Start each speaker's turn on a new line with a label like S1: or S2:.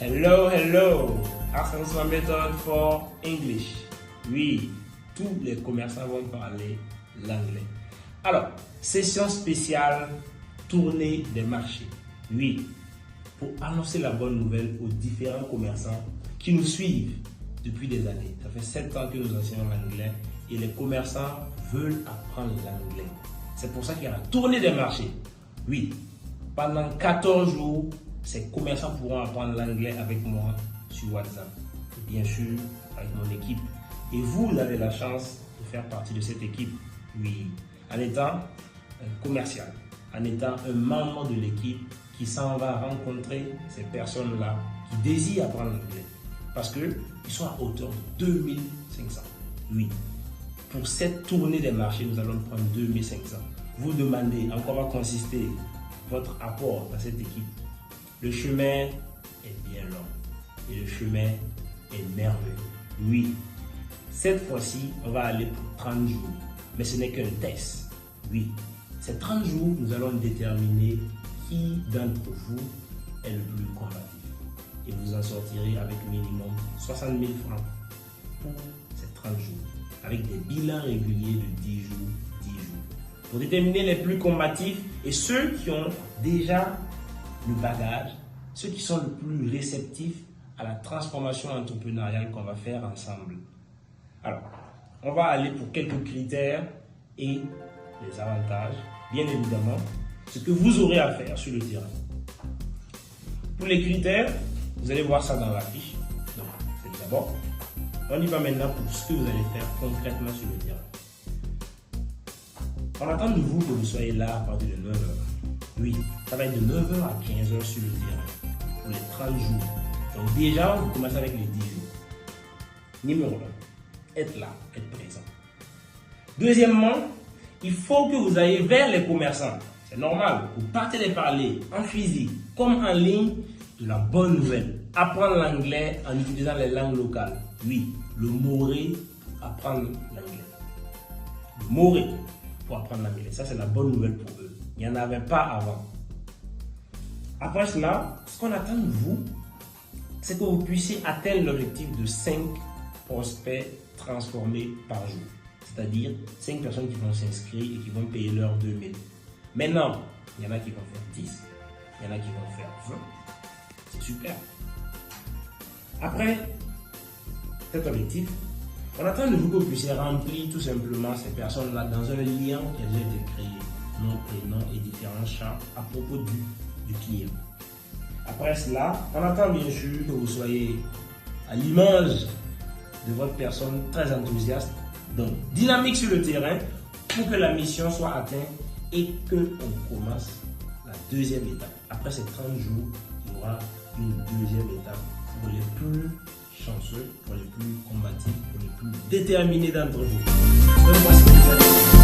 S1: Hello, hello. Accent Method for English. Oui, tous les commerçants vont parler l'anglais. Alors, session spéciale, tournée des marchés. Oui, pour annoncer la bonne nouvelle aux différents commerçants qui nous suivent depuis des années. Ça fait 7 ans que nous enseignons l'anglais et les commerçants veulent apprendre l'anglais. C'est pour ça qu'il y a la tournée des marchés. Oui, pendant 14 jours, ces commerçants pourront apprendre l'anglais avec moi sur WhatsApp. Et bien sûr, avec mon équipe. Et vous avez la chance de faire partie de cette équipe. Oui, en étant un commercial, en étant un membre de l'équipe qui s'en va rencontrer ces personnes-là qui désirent apprendre l'anglais. Parce qu'ils sont à hauteur de 2500. Oui, pour cette tournée des marchés, nous allons prendre 2500. Vous demandez en quoi va consister votre apport dans cette équipe. Le chemin est bien long et le chemin est merveilleux. Oui, cette fois-ci, on va aller pour 30 jours, mais ce n'est qu'un test. Oui, ces 30 jours, nous allons déterminer qui d'entre vous est le plus combatif. Et vous en sortirez avec minimum 60 000 francs pour ces 30 jours, avec des bilans réguliers de 10 jours, 10 jours. Pour déterminer les plus combatifs et ceux qui ont déjà le bagage, ceux qui sont le plus réceptifs à la transformation entrepreneuriale qu'on va faire ensemble. Alors, on va aller pour quelques critères et les avantages. Bien évidemment, ce que vous aurez à faire sur le terrain. Pour les critères, vous allez voir ça dans la fiche. Donc, c'est d'abord. On y va maintenant pour ce que vous allez faire concrètement sur le terrain. On attend de vous que vous soyez là à partir de 9h. Oui, ça va être de 9h à 15h sur le terrain pour les 30 jours. Donc déjà, vous commencez avec les 10 jours. Numéro 1, être là, être présent. Deuxièmement, il faut que vous ayez vers les commerçants. C'est normal, vous partez les parler en physique comme en ligne de la bonne nouvelle. Apprendre l'anglais en utilisant les langues locales. Oui, le moré pour apprendre l'anglais. Le moré pour apprendre l'anglais. Ça, c'est la bonne nouvelle pour eux. Il n'y en avait pas avant. Après cela, ce qu'on attend de vous, c'est que vous puissiez atteindre l'objectif de 5 prospects transformés par jour. C'est-à-dire 5 personnes qui vont s'inscrire et qui vont payer leur 2000. Maintenant, il y en a qui vont faire 10, il y en a qui vont faire 20. C'est super. Après cet objectif, on attend de vous que vous puissiez remplir tout simplement ces personnes-là dans un lien qui a déjà été créé. Nom, prénom et différents champs à propos du client. Après cela, on attend bien sûr que vous soyez à l'image de votre personne très enthousiaste, donc dynamique sur le terrain pour que la mission soit atteinte et qu'on commence la deuxième étape. Après ces 30 jours, il y aura une deuxième étape pour les plus chanceux, pour les plus combatifs, pour les plus déterminés d'entre vous. Donc voici